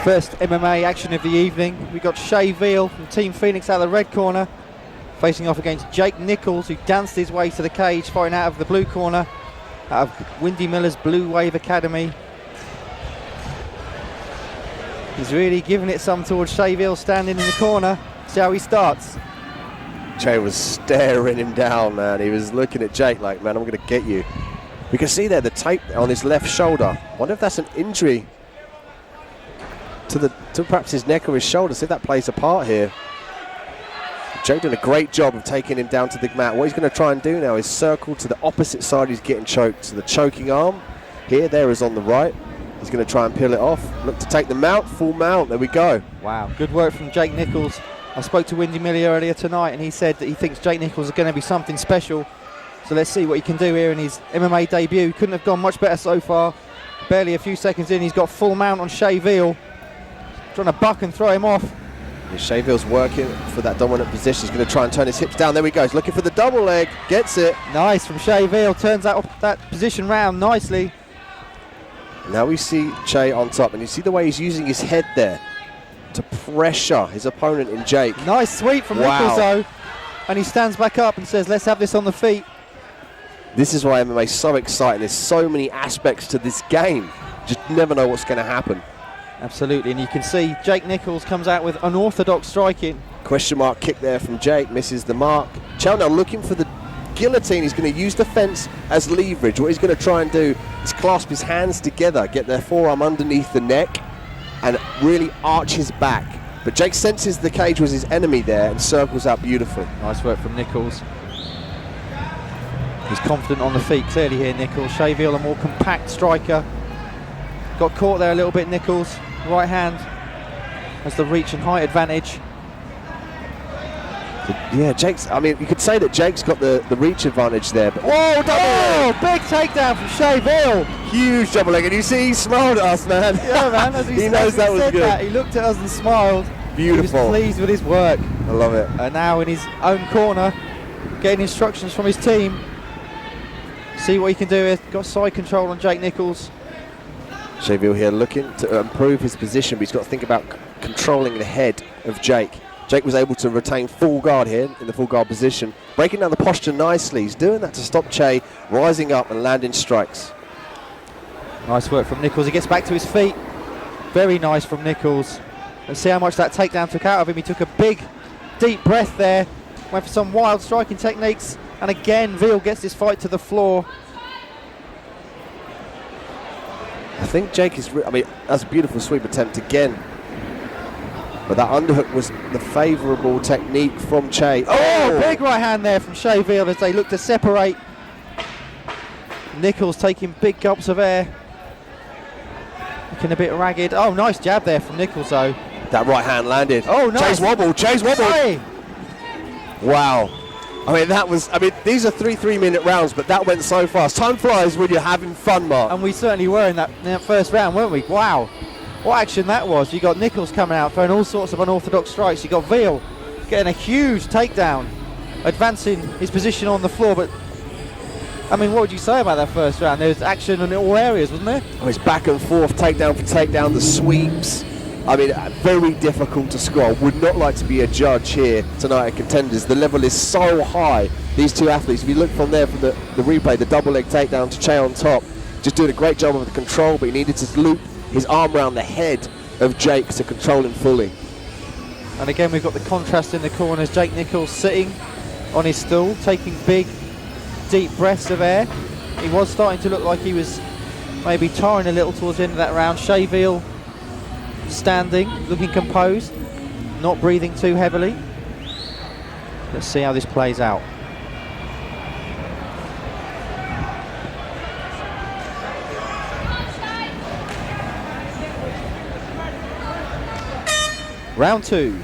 First MMA action of the evening. We got Chey Vael from Team Phoenix out of the red corner, facing off against Jake Nichols, who danced his way to the cage, fighting out of the blue corner, out of Windy Miller's Blue Wave Academy. He's really giving it some towards Chey Vael, standing in the corner. See how he starts. Chey was staring him down, man. He was looking at Jake like, man, I'm going to get you. We can see there the tape on his left shoulder. Wonder if that's an injury to perhaps his neck or his shoulder. See if that plays a part here. Jake doing a great job of taking him down to the mat. What he's going to try and do now is circle to the opposite side. He's getting choked. So the choking arm here, there is on the right. He's going to try and peel it off. Look to take the mount, full mount. There we go. Wow, good work from Jake Nichols. I spoke to Windy Miller earlier tonight, and he said that he thinks Jake Nichols is going to be something special. So let's see what he can do here in his MMA debut. Couldn't have gone much better so far. Barely a few seconds in, he's got full mount on Chey Vael. Trying to buck and throw him off. Yeah, Chey Vael's working for that dominant position. He's going to try and turn his hips down. There we go. He's looking for the double leg. Gets it. Nice from Chey Vael. Turns that position round nicely. Now we see Chey on top, and you see the way he's using his head there to pressure his opponent in Jake. Nice sweep from Nichols though. And he stands back up and says, let's have this on the feet. This is why MMA is so exciting. There's so many aspects to this game. Just never know what's going to happen. Absolutely, and you can see Jake Nichols comes out with unorthodox striking. Question mark kick there from Jake, misses the mark. Chey now looking for the guillotine. He's going to use the fence as leverage. What he's going to try and do is clasp his hands together, get their forearm underneath the neck, and really arch his back. But Jake senses the cage was his enemy there and circles out beautifully. Nice work from Nichols. He's confident on the feet clearly here, Nichols. Chey Vael, a more compact striker. Got caught there a little bit, Nichols. Right hand has the reach and height advantage. Yeah, Jake's, I mean, you could say that Jake's got the reach advantage there. But whoa, big takedown from Chey Vael. Huge double leg, and you see he smiled at us, man. Yeah, man, as he knows that was good. He looked at us and smiled. Beautiful. He was pleased with his work. I love it. And now in his own corner, getting instructions from his team. See what he can do here. Got side control on Jake Nichols. Chey Vael here looking to improve his position, but he's got to think about controlling the head of Jake. Jake was able to retain full guard here in the full guard position, breaking down the posture nicely. He's doing that to stop Chey rising up and landing strikes. Nice work from Nichols. He gets back to his feet. Very nice from Nichols. Let's see how much that takedown took out of him. He took a big, deep breath there. Went for some wild striking techniques. And again, Vael gets this fight to the floor. I think Jake is, I mean, that's a beautiful sweep attempt again. But that underhook was the favourable technique from Chey. Oh, big right hand there from Chey Vael as they look to separate. Nichols taking big gulps of air. Looking a bit ragged. Oh, nice jab there from Nichols though. That right hand landed. Oh, nice. Chey's wobbled. Hey. Wow. I mean, that was, I mean, these are 3-3-minute rounds, but that went so fast. Time flies when you're having fun, Mark. And we certainly were in that first round, weren't we? Wow. What action that was. You got Nichols coming out, throwing all sorts of unorthodox strikes. You got Vael getting a huge takedown, advancing his position on the floor. But, I mean, what would you say about that first round? There was action in all areas, wasn't there? Oh, it's back and forth, takedown for takedown, the sweeps. I mean, very difficult to score. I would not like to be a judge here tonight at Contenders. The level is so high. These two athletes, if you look from there from the replay, the double leg takedown to Chey on top, just doing a great job of the control, but he needed to loop his arm around the head of Jake to control him fully. And again, we've got the contrast in the corners. Jake Nichols sitting on his stool, taking big, deep breaths of air. He was starting to look like he was maybe tiring a little towards the end of that round. Chey Vael standing, looking composed, not breathing too heavily. Let's see how this plays out. Round two.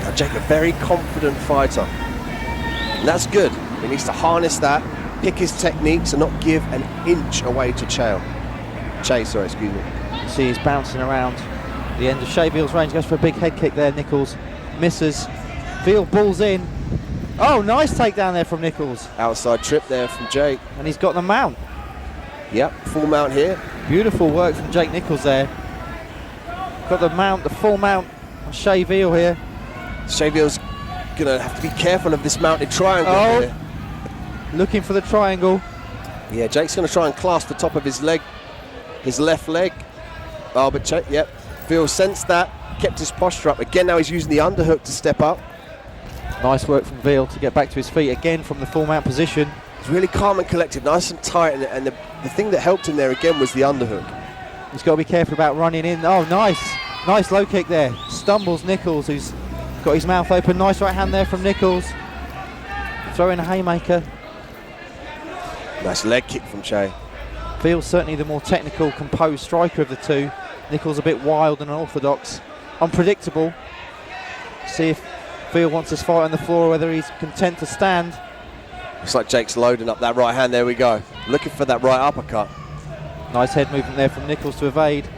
Now Jake, a very confident fighter. And that's good. He needs to harness that, pick his techniques and not give an inch away to Chey, sorry, excuse me. See, he's bouncing around the end of Chey Vael's range. Goes for a big head kick there. Nichols misses. Vael balls in. Oh, nice takedown there from Nichols. Outside trip there from Jake. And he's got the mount. Yep, full mount here. Beautiful work from Jake Nichols there. Got the mount, the full mount on Chey Vael here. Chey Vael's going to have to be careful of this mounted triangle here. Looking for the triangle. Yeah, Jake's going to try and clasp the top of his leg, his left leg. Oh, but yep, Vael sensed that, kept his posture up. Again, now he's using the underhook to step up. Nice work from Vael to get back to his feet again from the full mount position. He's really calm and collected, nice and tight, and the thing that helped him there again was the underhook. He's got to be careful about running in. Oh, nice low kick there. Stumbles Nichols, who's got his mouth open. Nice right hand there from Nichols. Throwing a haymaker. Nice leg kick from Chey. Vael's certainly the more technical, composed striker of the two. Nichols a bit wild and unorthodox, unpredictable. See if Vael wants this fight on the floor, whether he's content to stand. Looks like Jake's loading up that right hand. There we go. Looking for that right uppercut. Nice head movement there from Nichols to evade.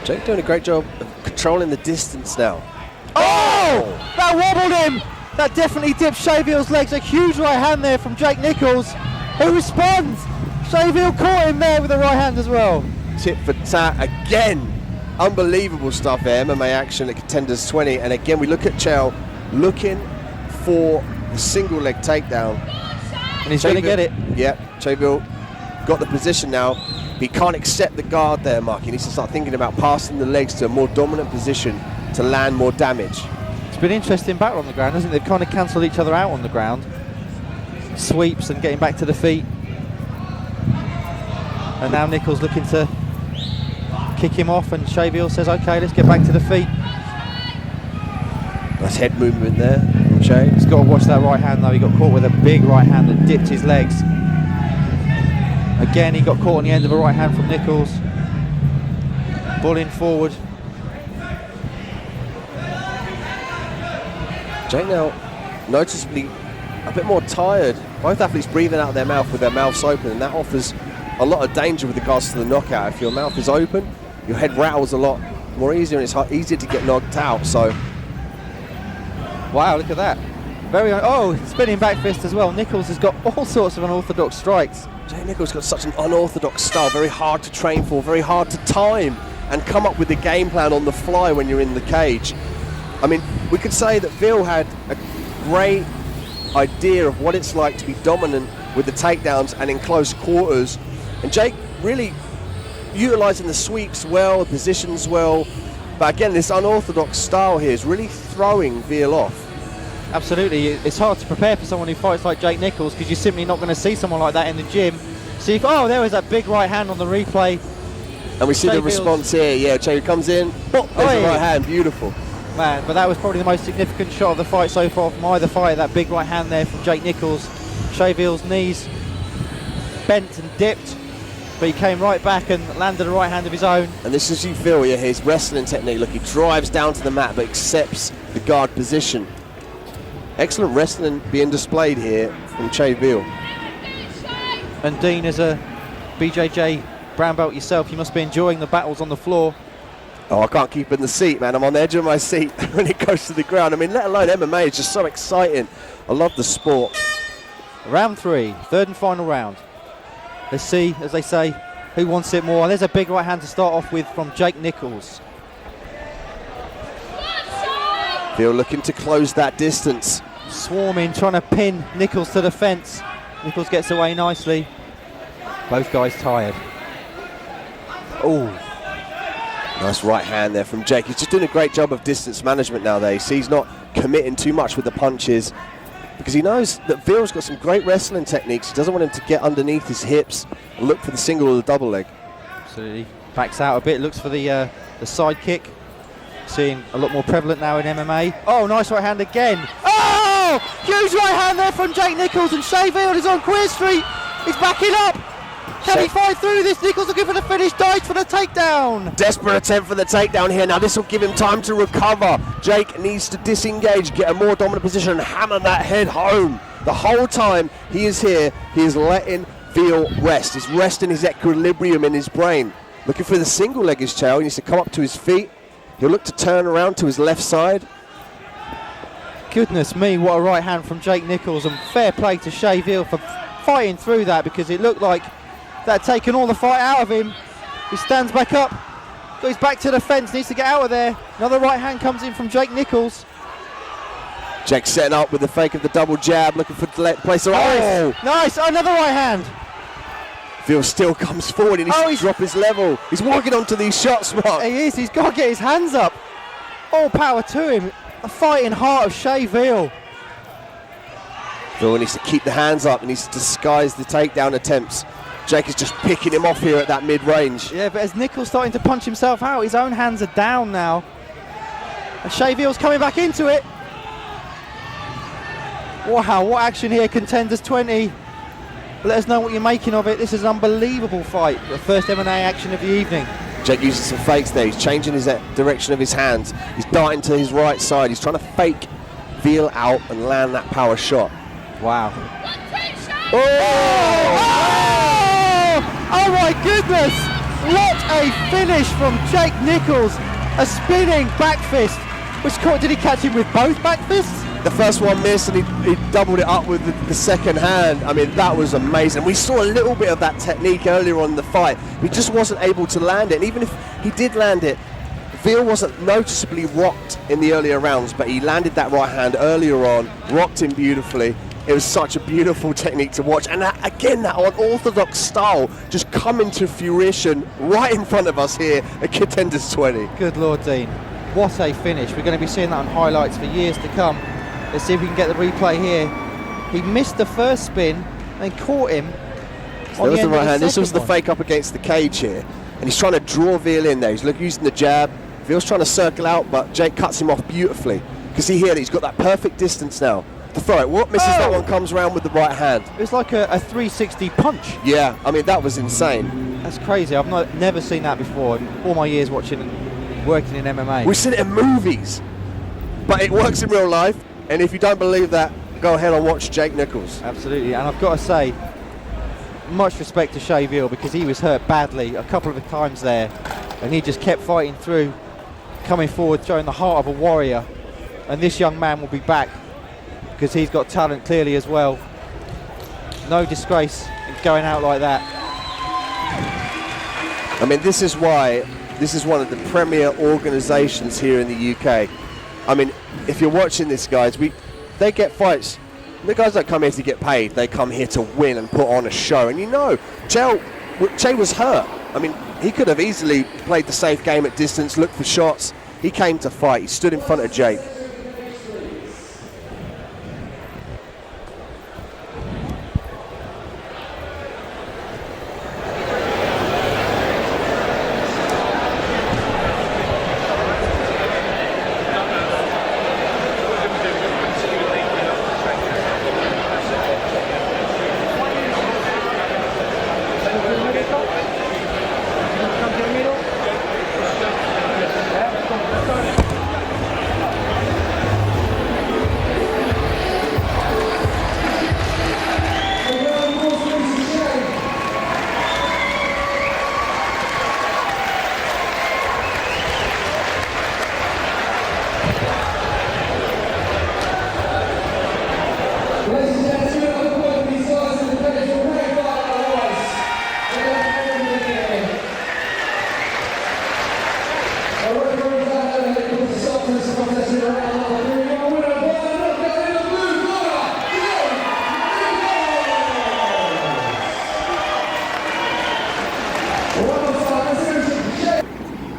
Jake doing a great job of controlling the distance now. Oh! That wobbled him! That definitely dipped Chey Vael's legs. A huge right hand there from Jake Nichols. Who responds? Chey Vael caught him there with the right hand as well. Tit for tat again. Unbelievable stuff here. MMA action at Contenders 20. And again, we look at Chey looking for the single leg takedown. And he's going to get it. Yeah, Chey Vael got the position now. But he can't accept the guard there, Mark. He needs to start thinking about passing the legs to a more dominant position to land more damage. It's been an interesting battle on the ground, hasn't it? They've kind of cancelled each other out on the ground. Sweeps and getting back to the feet. And now Nichols looking to kick him off, and Chey Vael says, okay, let's get back to the feet. Nice head movement there from Chey. He's got to watch that right hand though. He got caught with a big right hand that dipped his legs. Again, he got caught on the end of a right hand from Nichols. Bulling forward. Jake now noticeably a bit more tired. Both athletes breathing out their mouth with their mouths open, and that offers a lot of danger with regards to the knockout. If your mouth is open, your head rattles a lot more easier, and it's easier to get knocked out. So, wow, look at that. Spinning back fist as well. Nichols has got all sorts of unorthodox strikes. Jake Nichols got such an unorthodox style, very hard to train for, very hard to time and come up with the game plan on the fly when you're in the cage. I mean, we could say that Vael had a great idea of what it's like to be dominant with the takedowns and in close quarters. And Jake really utilising the sweeps well, the positions well. But again, this unorthodox style here is really throwing Vael off. Absolutely. It's hard to prepare for someone who fights like Jake Nichols, because you're simply not going to see someone like that in the gym. See, there was that big right hand on the replay. And we see the response here. Yeah, Chey comes in. There's the right hand. Beautiful. Man, but that was probably the most significant shot of the fight so far from either fight. That big right hand there from Jake Nichols. Chey Vael's knees bent and dipped, but he came right back and landed a right hand of his own. And this is, you feel, his wrestling technique. Look, he drives down to the mat but accepts the guard position. Excellent wrestling being displayed here from Chey Vael. And Dean, as a BJJ brown belt yourself, you must be enjoying the battles on the floor. Oh, I can't keep in the seat, man. I'm on the edge of my seat when it goes to the ground. I mean, let alone MMA, it's just so exciting. I love the sport. Round 3, third and final round. Let's see, as they say, who wants it more. And there's a big right hand to start off with from Jake Nichols. Vael looking to close that distance. Swarming, trying to pin Nichols to the fence. Nichols gets away nicely. Both guys tired. Oh. Nice right hand there from Jake. He's just doing a great job of distance management nowadays. He's not committing too much with the punches because he knows that Vael's got some great wrestling techniques. He doesn't want him to get underneath his hips and look for the single or the double leg. Absolutely. Backs out a bit, looks for the side kick. Seeing a lot more prevalent now in MMA. Oh, nice right hand again. Oh! Huge right hand there from Jake Nichols, and Chey Vael is on Queer Street. He's backing up. Can he fight through this? Nichols looking for the finish, dives for the takedown. Desperate attempt for the takedown here. Now this will give him time to recover. Jake needs to disengage, get a more dominant position and hammer that head home. The whole time he is here, he is letting Vael rest. He's resting his equilibrium in his brain. Looking for the single leg is Chey. He needs to come up to his feet. He'll look to turn around to his left side. Goodness me, what a right hand from Jake Nichols, and fair play to Chey Vael for fighting through that, because it looked like That had taken all the fight out of him. He stands back up, goes back to the fence, needs to get out of there. Another right hand comes in from Jake Nichols. Jake setting up with the fake of the double jab, looking for the place of Nice, another right hand. Vael still comes forward and he needs to drop his level. He's walking onto these shots, Mark. He is, he's got to get his hands up. All power to him. The fighting heart of Chey Vael. Vael needs to keep the hands up and needs to disguise the takedown attempts. Jake is just picking him off here at that mid-range. Yeah, but as Nichols starting to punch himself out, his own hands are down now. And Chey Vael's coming back into it. Wow, what action here, Contenders 20. Let us know what you're making of it. This is an unbelievable fight. The first MMA action of the evening. Jake uses some fakes there. He's changing his direction of his hands. He's darting to his right side. He's trying to fake Vael out and land that power shot. Wow. Oh! Oh my goodness! What a finish from Jake Nichols. A spinning back fist. Did he catch him with both back fists? The first one missed and he doubled it up with the second hand. I mean, that was amazing. We saw a little bit of that technique earlier on in the fight. He just wasn't able to land it. And even if he did land it, Vael wasn't noticeably rocked in the earlier rounds, but he landed that right hand earlier on, rocked him beautifully. It was such a beautiful technique to watch. And again, that unorthodox style just coming to fruition right in front of us here at Contenders 20. Good Lord, Dean. What a finish. We're going to be seeing that on highlights for years to come. Let's see if we can get the replay here. He missed the first spin and caught him. So that was the right hand. This was the fake up against the cage here. And he's trying to draw Vael in there. He's using the jab. Vael's trying to circle out, but Jake cuts him off beautifully. Because see here, he's got that perfect distance now to throw it. What misses that one comes around with the right hand. It was like a 360 punch. Yeah, I mean, that was insane. That's crazy. I've never seen that before in all my years watching and working in MMA. We've seen it in movies, but it works in real life. And if you don't believe that, go ahead and watch Jake Nichols. Absolutely, and I've got to say, much respect to Chey Vael because he was hurt badly a couple of times there, and he just kept fighting through, coming forward, showing the heart of a warrior. And this young man will be back because he's got talent clearly as well. No disgrace in going out like that. I mean, this is why this is one of the premier organisations here in the UK. I mean, if you're watching this, guys, they get fights. The guys don't come here to get paid. They come here to win and put on a show. And you know, Chey was hurt. I mean, he could have easily played the safe game at distance, looked for shots. He came to fight. He stood in front of Jake.